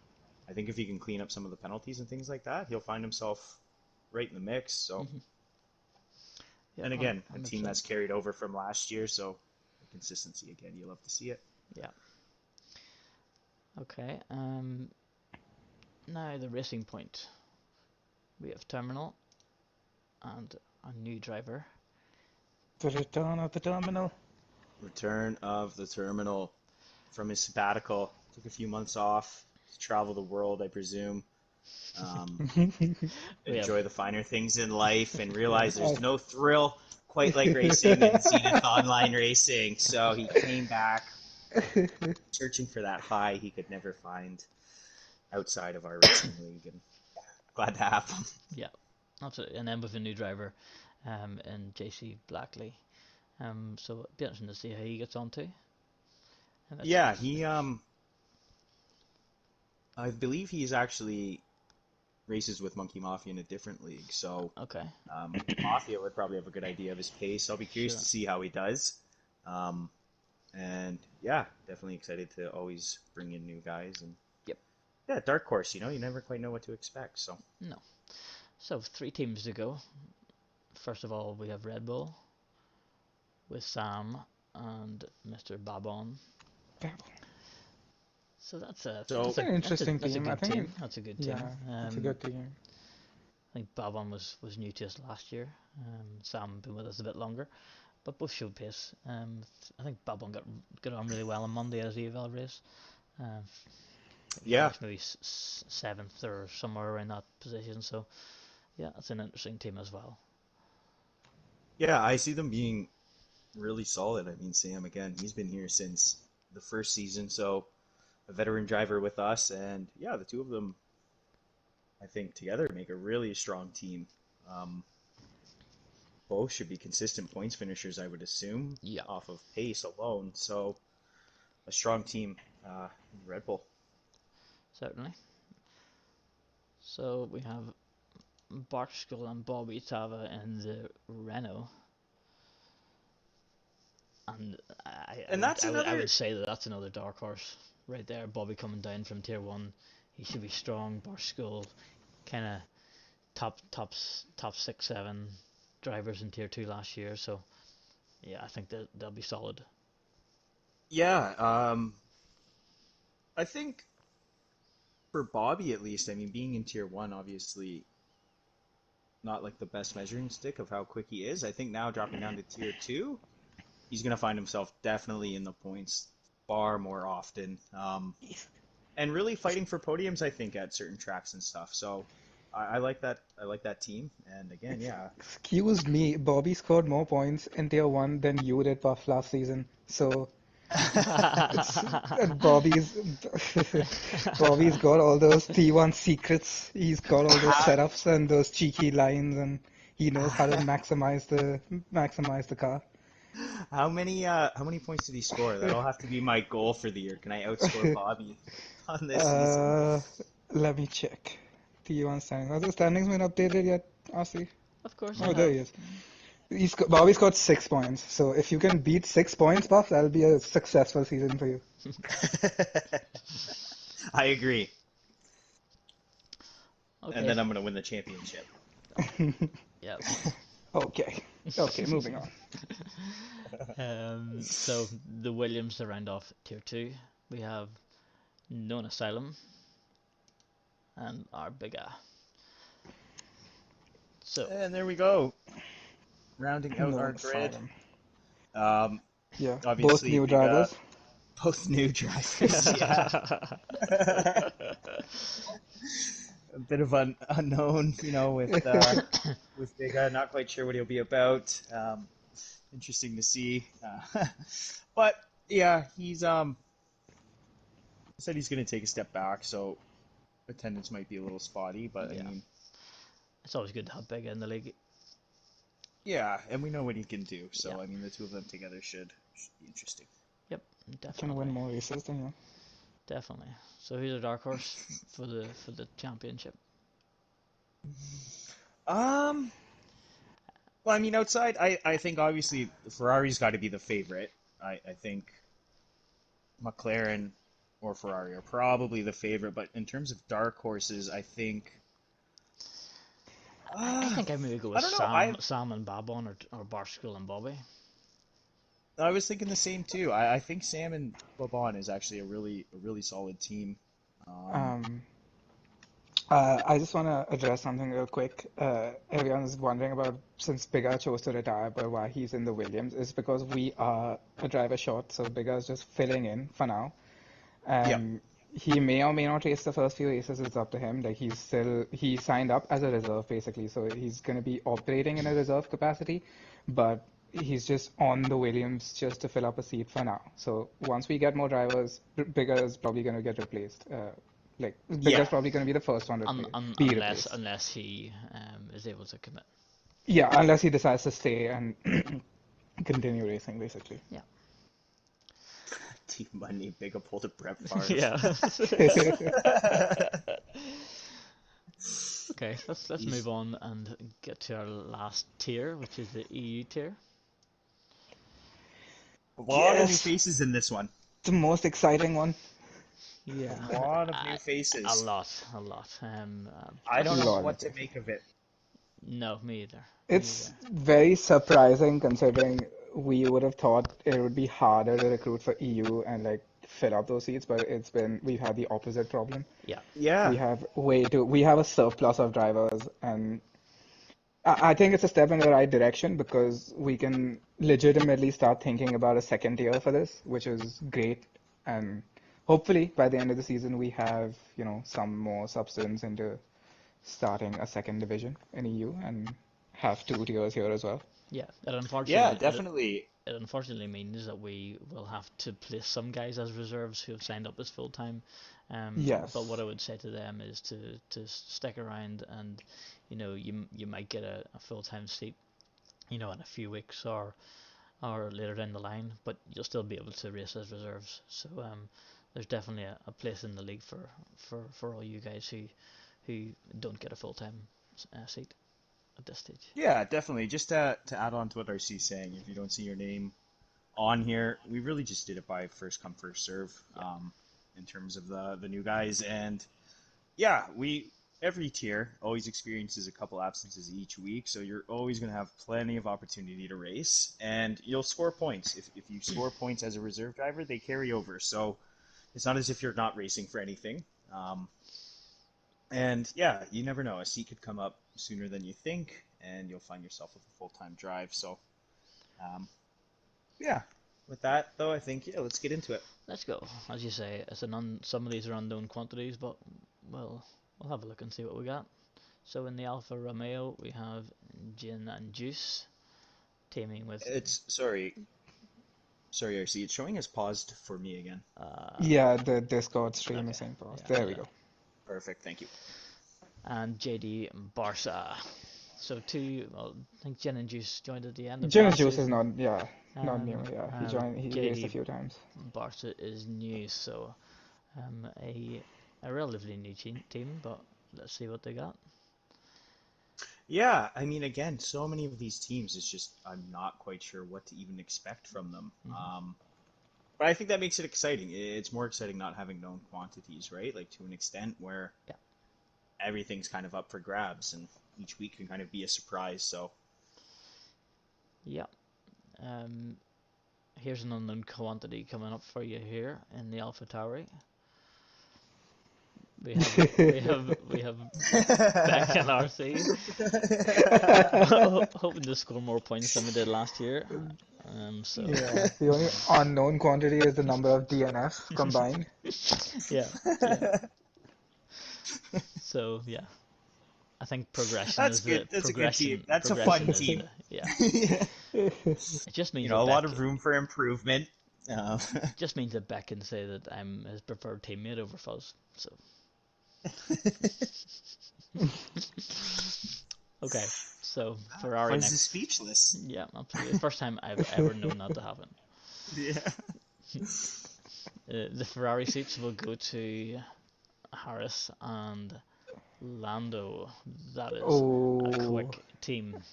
I think if he can clean up some of the penalties and things like that, he'll find himself right in the mix. So, Hmm. Yeah, and again, a team 100%. that's carried over from last year, so the consistency again, you love to see it. Yeah. Okay. Now the Racing Point. We have Terminal and a new driver. The return of the terminal. Return of the terminal from his sabbatical. Took a few months off to travel the world, I presume. Um, We have Enjoy the finer things in life and yeah. realize there's no thrill quite like racing in Zenith Online Racing. So he came back searching for that high he could never find outside of our racing league, and glad to have him. Yeah, absolutely. And then with a new driver, in JC Blackley. So it'll be interesting to see how he gets on too. And Yeah, he I believe he's actually races with Monkey Mafia in a different league. So okay, Mafia would probably have a good idea of his pace. I'll be curious to sure. see how he does. Um, and yeah, definitely excited to always bring in new guys. And Yep. yeah, dark horse. You never quite know what to expect. So No. So three teams to go. First of all, we have Red Bull with Sam and Mr. Babon. So so It's an interesting that's a team. I good think, team. That's a good team. yeah, it's a good team. I think Babon was new to us last year. Sam been with us a bit longer, but both showed pace. I think Babon got on really well on Monday at his eval race. Um, he yeah, finished maybe seventh or somewhere around that position. So yeah, it's an interesting team as well. yeah, I see them being really solid. I mean, Sam again, he's been here since the first season, so a veteran driver with us, and yeah, the two of them, I think, together make a really strong team. Um, Both should be consistent points finishers, I would assume, Yeah. off of pace alone. So a strong team in Red Bull. certainly. So we have Barkskull and Bobby Tava in the Renault, and And that's I another. would say that that's another dark horse right there. Bobby coming down from tier one, he should be strong. Barkskull, kind of top 6 7 drivers in tier two last year, so yeah, I think that they'll be solid. Yeah, I think for Bobby at least, I mean, being in tier one, obviously not like the best measuring stick of how quick he is. I think now dropping down to tier two, he's going to find himself definitely in the points far more often. And really fighting for podiums, I think, at certain tracks and stuff. So I like that. I like that team. And again, yeah, Excuse me, Bobby scored more points in Tier 1 than you did, Buff, last season. So it's and Bobby's got all those T1 secrets. He's got all those ha, setups and those cheeky lines, and he knows how to maximize the car. how many points did he score? That'll have to be my goal for the year. Can I outscore Bobby on this season? Uh, Let me check. T1 standings. Are the standings been updated yet, RC? Of course, I Oh, there have. he is. Bobby's got 6 points. So if you can beat 6 points, Buff, that'll be a successful season for you. I agree. And Okay, then I'm gonna win the championship. yeah. Okay. Okay, moving on. So the Williams to round off tier two, we have Known Asylum and our big A. So And there we go, rounding out No our grid. asylum. Um, Yeah, both Obviously, new big drivers. both new drivers. Yeah, a bit of an unknown, with Big not quite sure what he'll be about. Interesting to see. But yeah, he's said he's going to take a step back, so attendance might be a little spotty. But I yeah, mean, it's always good to have big A in the league. yeah, and we know what he can do. Yeah, So I mean, the two of them together should be interesting. yep, Can win definitely, more races than you. definitely. So who's a dark horse for the championship? Um, well, I mean, outside, I think obviously Ferrari's got to be the favorite. I think McLaren or Ferrari are probably the favorite, but in terms of dark horses, I think I uh, think I maybe go I with don't know. I Sam and Babon or Barstool and Bobby. I was thinking the same too. I think Sam and Bobon is actually a really solid team. Um, Um, I just want to address something real quick. Everyone's wondering about since Biggar chose to retire, but why he's in the Williams is because we are a driver short, so Biggar's just filling in for now. yep. And he may or may not race the first few races. It's up to him. Like he signed up as a reserve basically, so he's going to be operating in a reserve capacity, but he's just on the Williams just to fill up a seat for now. So once we get more drivers, Bigger is probably going to get replaced. Like Yeah. Bigger's probably going to be the first one to be replaced. Unless he is able to commit. Yeah, unless he decides to stay and continue racing basically. Yeah. Team Money, big up hold to Brett Favre. Yeah. Okay, let's Jeez. move on and get to our last tier, which is the EU tier. A lot of new Yes, faces in this one. the most exciting one. A Yeah, lot of new a faces. lot, a lot. I don't A know Plus, lot of what to faces. make of it. no, me either. Me It's either. very surprising considering we would have thought it would be harder to recruit for EU and like fill up those seats, but we've had the opposite problem. Yeah, We Yeah. have we have a surplus of drivers, and I think it's a step in the right direction because we can legitimately start thinking about a second tier for this, which is great. And hopefully by the end of the season we have, some more substance into starting a second division in EU and have 2 tiers here as well. yeah. Yeah, definitely. It unfortunately means that we will have to place some guys as reserves who have signed up as full time. But what Yes. I would say to them is to stick around, and you might get a full time seat, in a few weeks, or or later down the line, but you'll still be able to race as reserves. So there's definitely a place in the league for all you guys who don't get a full time seat at this stage. Yeah, definitely. Just to add on to what RC's saying, if you don't see your name on here, we really just did it by first come first serve, Yeah. in terms of the new guys. And yeah, we every tier always experiences a couple absences each week, so you're always going to have plenty of opportunity to race, and you'll score points. If you score points as a reserve driver, they carry over. So it's not as if you're not racing for anything. Um, and yeah, you never know. A seat could come up sooner than you think, and you'll find yourself with a full time drive. So um, yeah, with that though, I think yeah, let's get into it. Let's go. As you say, some of these are unknown quantities, but we'll have a look and see what we got. So in the Alfa Romeo, we have Gin and Juice teaming with It's sorry, RC. It's showing as paused for me again. Yeah, the Discord stream is Okay, saying pause. yeah, There we yeah, go. perfect. Thank you. and JD Barca. So two, well, I think Gin and Juice joined at the end of Jonas last Juice is season. not, yeah, not new. Yeah, And he raced a JD few times. Barca is new, so a relatively new team, but let's see what they got. Yeah, I mean, again, so many of these teams, it's just I'm not quite sure what to even expect from them. Hmm. But I think that makes it exciting. It's more exciting not having known quantities, right? Like to an extent where Yeah, everything's kind of up for grabs, and each week can kind of be a surprise. So yeah. Um, Here's an unknown quantity coming up for you here in the Alpha Tauri. We have Beck and RC, hoping to score more points than we did last year. So Yeah, the only unknown quantity is the number of DNFs combined. yeah, yeah. So yeah, I think progression that's is good. the That's a good team. progression. That's a fun Progression is team. the yeah. Yeah. It just You means know, that a lot Beck of room for improvement. Uh, just means that Beck can say that I'm his preferred teammate over Fuzz. So okay, so Ferrari Fuzz is next. speechless. Yeah, absolutely. First time I've ever known that to happen. Yeah. The Ferrari seats will go to Harris and Lando. That is a Oh, quick team.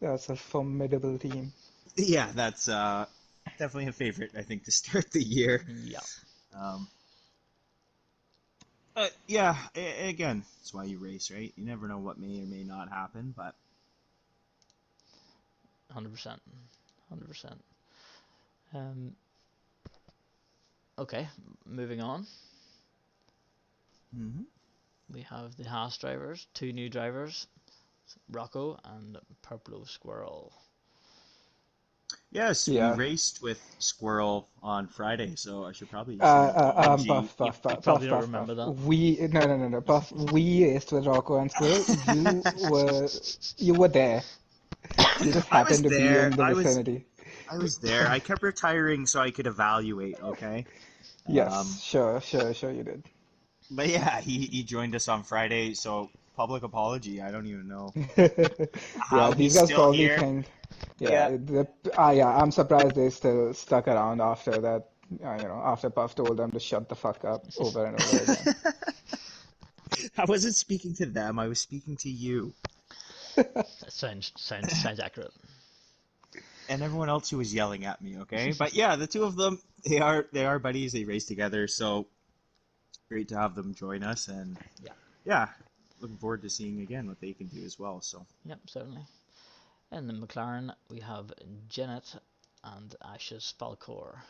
that's a formidable team. Yeah, that's definitely a favorite, I think, to start the year. Yeah, Um, but yeah, again, that's why you race, right? You never know what may or may not happen, but 100%, 100%. Um, okay, moving on. hmm We have the Haas drivers, two new drivers, Rocco and Purple Squirrel. yes, we Yeah. raced with Squirrel on Friday, so I should probably issue an apology. Puff, You puff, you puff, probably puff, don't puff, remember puff. that. No, Puff. We raced with Rocco and Squirrel. You were there. You just I was happened to be there. in the vicinity. I was there. I kept retiring so I could evaluate. Okay. Yes, Um, sure you did. but yeah, he joined us on Friday, so public apology. I don't even know Yeah, how these he's guys still probably here. think, Yeah. yeah, I'm surprised they still stuck around after that, after Puff told them to shut the fuck up over and over again. I wasn't speaking to them. I was speaking to you That sounds accurate. and everyone else who was yelling at me. Okay. But yeah, the two of them, they are buddies. They race together, so great to have them join us. And Yeah, yeah, looking forward to seeing again what they can do as well. So yep, certainly. In the McLaren, we have Janet and Ashes Falcor.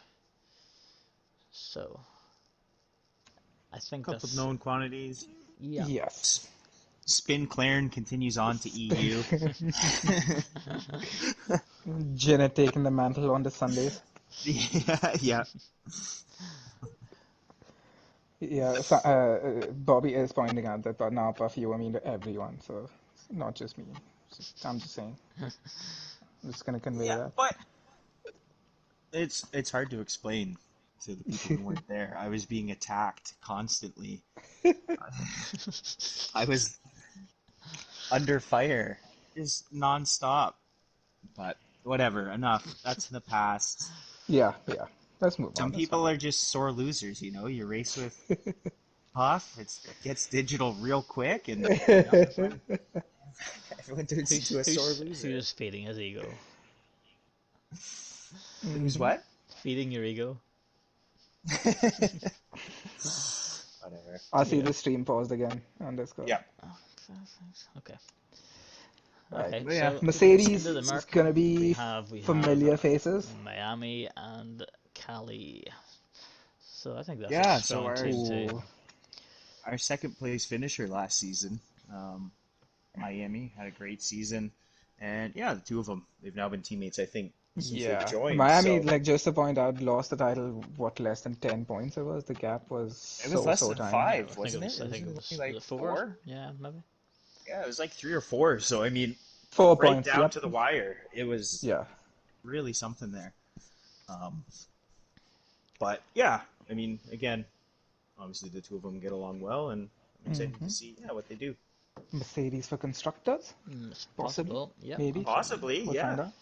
So I a think couple of that's known quantities. yeah. Yes. Spin Claren continues on to EU. Janet taking the mantle on the Sundays. Yeah, yeah. Yeah, so, Bobby is pointing out that now Puff you, I mean to everyone, so it's not just me. I'm just saying. I'm just gonna convey Yeah, that. but it's hard to explain to the people who weren't there. I was being attacked constantly. I was under fire, just nonstop. But whatever, enough. That's in the past. Yeah, yeah. Let's move on. Some That's fine. people are just sore losers, you know. You race with Puff, it gets digital real quick, and everyone turns Who's into a sore who's loser. who's feeding his ego? Who's Hmm. what? Feeding your ego? Whatever. I see Yeah. the stream paused again on Discord. Yeah. Oh, thanks. Okay. Right. Okay. But yeah, So Mercedes into the is Merc, gonna we be have we have familiar faces. Miami and Cali. So I think that's a yeah. So strong our team too. Ooh. our second place finisher last season, um, Miami had a great season, and yeah, the two of them they've now been teammates. I think since they've Yeah. joined. Miami, So like just to point out, lost the title, what, less than 10 points it was? The gap was it was less so than tiny. Yeah, five, I think it wasn't it? was. I It was think it only was like it four. four. Yeah, maybe. Yeah, it was like 3 or 4. So I mean, 4 right points, down yep. to the wire. It was Yeah. really something there. Um, but yeah, I mean, again, obviously the two of them get along well, and I'm excited to Hmm. see what they do. Mercedes for constructors? It's Possibly. possible. Yep, Maybe. absolutely. Possibly, We'll find yeah. out.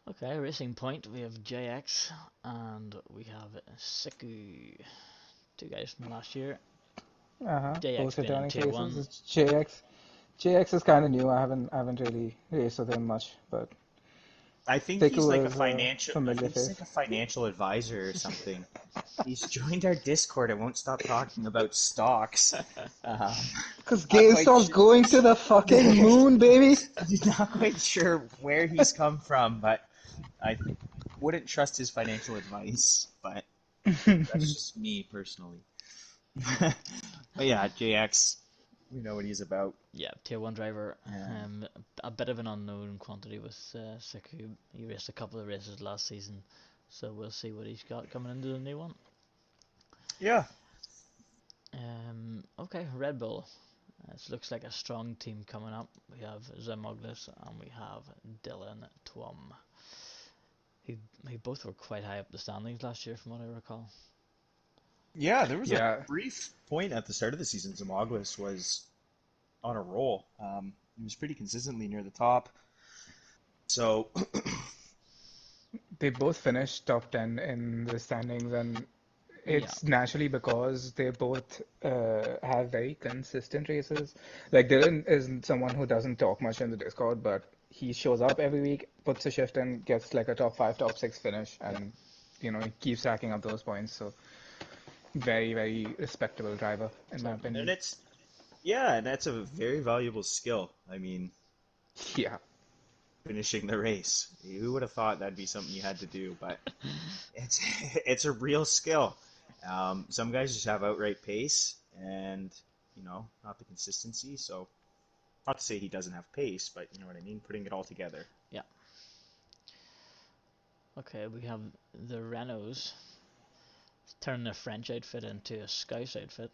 Okay, Racing Point. We have JX and we have Siku. Two guys from last year. Uh-huh. JX Both been in returning Tier faces. One. It's JX. JX is kind of new. I haven't really raced with him much, but I think he's Sekou like a is a financial. I familiar think he's like face. a financial advisor or something. He's joined our Discord. I won't stop talking about stocks. Um, Because not quite GameStop's sure. going to the fucking moon, baby. Not quite sure where he's come from, but I wouldn't trust his financial advice. But that's just me personally. But yeah, JX, we know what he's about. Yeah, Tier 1 driver. And A bit of an unknown quantity with Siku. He raced a couple of races last season, so we'll see what he's got coming into the new one. yeah, Okay, Red Bull. It looks like a strong team coming up. We have Zemoglis and we have Dylan Twum, who, who both were quite high up the standings last year, from what I recall. yeah, there was a Yeah, brief point at the start of the season. Zamoglis was on a roll. He was pretty consistently near the top. So they both finished top 10 in the standings, and Yeah, it's naturally because they both have very consistent races. Like Dylan is someone who doesn't talk much in the Discord, but he shows up every week, puts a shift in, gets like a top 5, top 6 finish, and he keeps racking up those points. So very, very respectable driver, in my certainly. and opinion. it's yeah, and that's a very valuable skill. I mean, Yeah. finishing the race. Who would have thought that'd be something you had to do? But it's it's a real skill. Some guys just have outright pace and not the consistency. So not to say he doesn't have pace, but you know what I mean. Putting it all together. Yeah. Okay, we have the Renaults turning their French outfit into a Scouse outfit.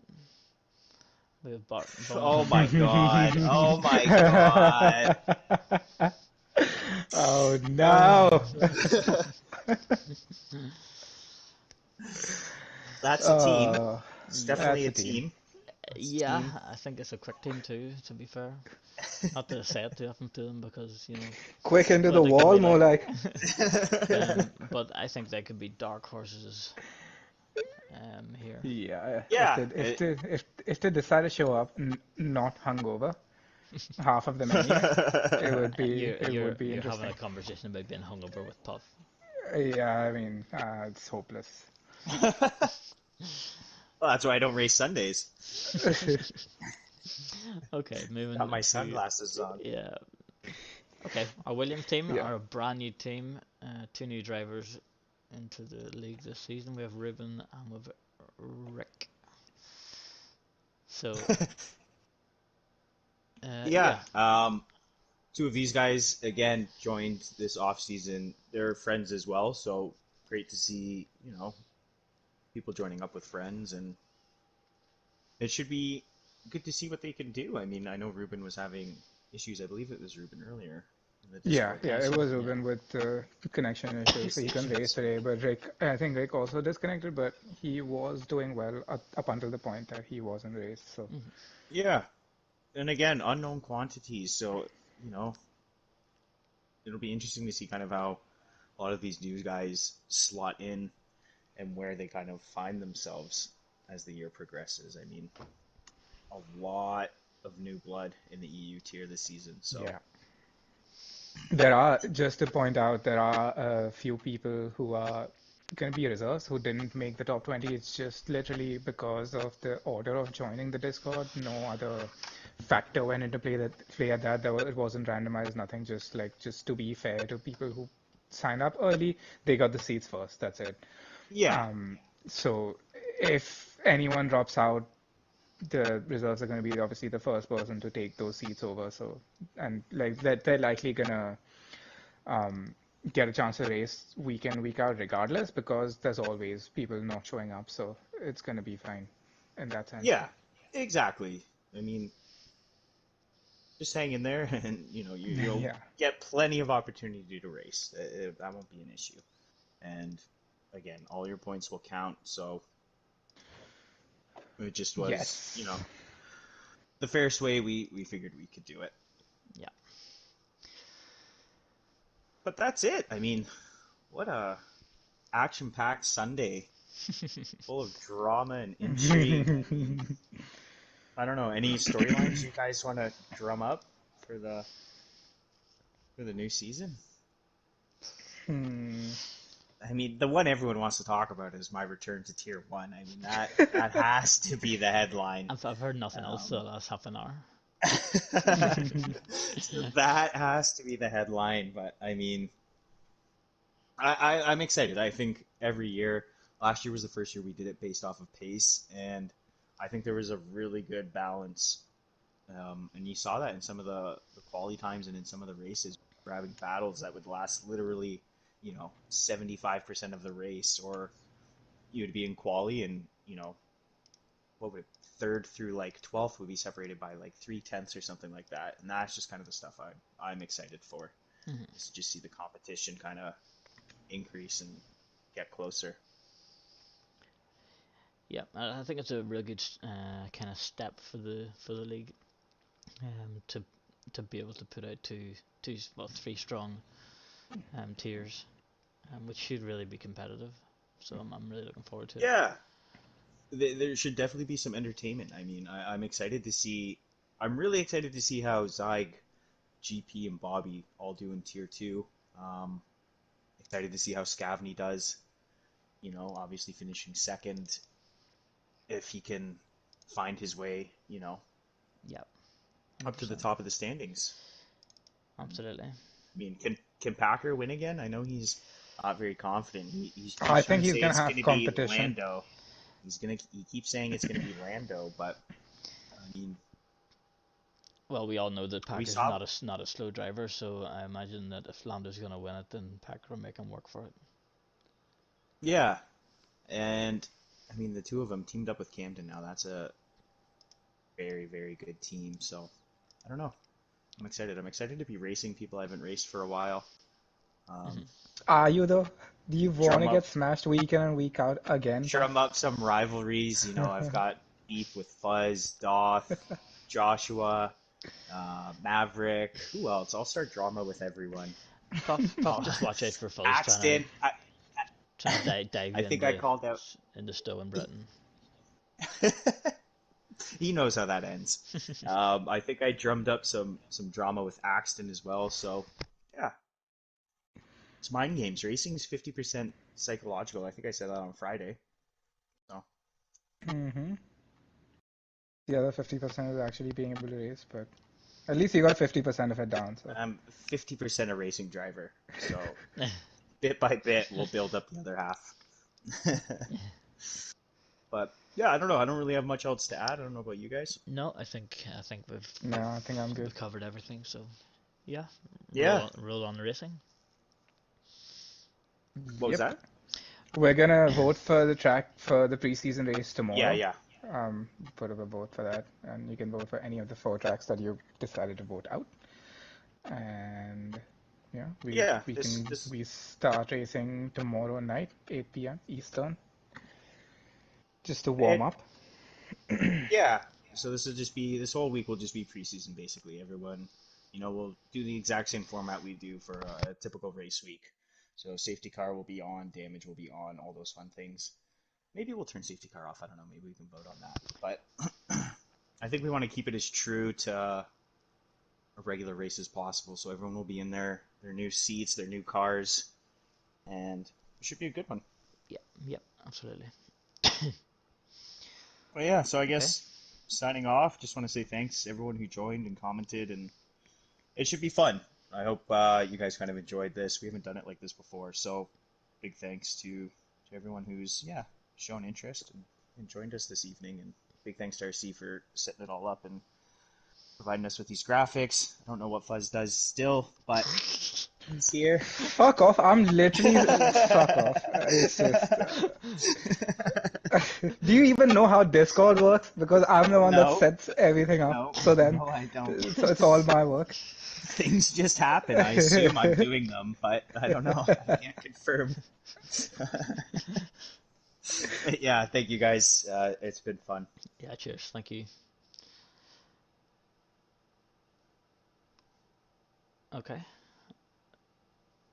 We have Oh Bonfim. my god! Oh my god! Oh Uh, no. that's a team. Oh, It's Yeah. definitely that's a a team. team. That's a Yeah, team. I think it's a quick team too, to be fair. Not to say it too often to them because, Quick into well, the they could wall, be more like, like. but I think they could be dark horses here. Yeah, if Yeah. they if they if they decide to show up not hungover, half of them anyway, it would be You're it you're would be you're having a interesting. conversation about being hungover with Puff. Yeah, I mean, it's hopeless. Well, that's why I don't race Sundays. Okay, Got moving my to sunglasses on. yeah. Okay, our Williams team Yeah. are a brand new team. Two new drivers into the league this season. We have Ruben and we have Rick. So Yeah. yeah, Two of these guys again joined this off season. They're friends as well, so great to see, people joining up with friends, and it should be good to see what they can do. I mean, I know Ruben was having issues. I believe it was Ruben earlier in the Yeah, Discord yeah, that it said was yeah. Ruben with connection issues, so he couldn't PlayStation. race Sorry. today. But I think Rick also disconnected, but he was doing well up until the point that he wasn't raced. So Mhm. Yeah, and again, unknown quantities. So, you know, it'll be interesting to see kind of how a lot of these new guys slot in and where they kind of find themselves as the year progresses. I mean, a lot of new blood in the EU tier this season. So Yeah. There are, just to point out, there are a few people who are going to be reserves who didn't make the top 20. It's just literally because of the order of joining the Discord. No other factor went into play at that. It wasn't randomized, nothing. Just to be fair to people who sign up early, they got the seats first. That's it. yeah, Um, so if anyone drops out, the reserves are going to be obviously the first person to take those seats over. So, and like that, they're likely gonna um, get a chance to race week in, week out, regardless, because there's always people not showing up. So it's going to be fine in that sense. yeah, exactly. I mean, just hang in there, and you'll Yeah. get plenty of opportunity to race. That won't be an issue. And again, all your points will count. So it just was, Yes. the fairest way we figured we could do it. Yeah. But that's it. I mean, what a action-packed Sunday, full of drama and intrigue. I mean, I don't know, any storylines you guys want to drum up for the new season? Hmm. I mean, the one everyone wants to talk about is my return to Tier 1. I mean, that has to be the headline. I've heard nothing else the Um, last half an hour. so that has to be the headline, but I mean, I'm excited. I think every year, last year was the first year we did it based off of pace, and I think there was a really good balance. And you saw that in some of the quality times and in some of the races. We're having battles that would last literally, 75% of the race, or you would be in quali and, what would it, third through like 12th would be separated by like 3/10 or something like that. And that's just kind of the stuff I'm excited for, Mhm. is to just see the competition kind of increase and get closer. Yeah, I think it's a real good kind of step for the league, to be able to put out three strong tiers, which should really be competitive. So I'm really looking forward to it. Yeah, there should definitely be some entertainment. I mean, I'm excited to see. I'm really excited to see how Zyg, GP, and Bobby all do in tier two. Um, Excited to see how Scavney does. Obviously finishing second, if he can find his way, Yeah, up to the 100%. top of the standings. And Absolutely. I mean, can Packer win again? I know he's not very confident. He's I trying think to he's say gonna it's have going to be competition. Lando. He keeps saying it's going to be Lando, but I mean, Well, we all know that we Parker's saw. not a slow driver, so I imagine that if Lando's gonna win it, then Parker will make him work for it. Yeah, and I mean the two of them teamed up with Camden now. That's a very, very good team. So I don't know. I'm excited. I'm excited to be racing people I haven't raced for a while. Hmm. Um, Are you though? Do you want drum to get up, smashed week in and week out again? drum up some rivalries. I've got beef with Fuzz, Doth, Joshua, Maverick. Who else? I'll start drama with everyone. Puff, Oh, just watch out for Fuzz Axton. trying to dive I you think I called out. into Stowe and Britain. He knows how that ends. I think I drummed up some drama with Axton as well. So yeah, it's mind games. Racing is 50% psychological. I think I said that on Friday. So Mm-hmm. The other 50% is actually being able to race, but at least you got 50% of it down. So I'm 50% a racing driver. So bit by bit, we'll build up the other half. But yeah, I don't know. I don't really have much else to add. I don't know about you guys. No, I think no, I think I'm good. we've covered everything. So yeah, Yeah. roll on the racing. What was Yep. that? We're gonna vote for the track for the preseason race Yeah, tomorrow. yeah. Put up a vote for that, and you can vote for any of the four tracks that you decided to vote out. And yeah, Yeah, this we start racing tomorrow night, 8 p.m. Eastern, just to warm it up. yeah. So this whole week will just be preseason basically. Everyone we'll do the exact same format we do for a typical race week. So safety car will be on, damage will be on, all those fun things. Maybe we'll turn safety car off. I don't know. Maybe we can vote on that. But I think we want to keep it as true to a regular race as possible. So everyone will be in their new seats, their new cars, and it should be a good one. Yep, yep, absolutely. But yeah, so I Okay. guess signing off, just want to say thanks to everyone who joined and commented, and it should be fun. I hope you guys kind of enjoyed this. We haven't done it like this before, so big thanks to everyone who's shown interest and joined us this evening, and big thanks to RC for setting it all up and providing us with these graphics. I don't know what Fuzz does still, but he's here. Fuck off. I'm literally fuck off. It's just. Do you even know how Discord works? Because I'm the one that No, sets everything up. no, So then, no, I don't. so it's all my work. Things just happen. I assume I'm doing them, but I don't know. I can't confirm. But yeah, thank you guys. It's been fun. Yeah, cheers. Thank you. Okay.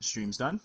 Stream's done.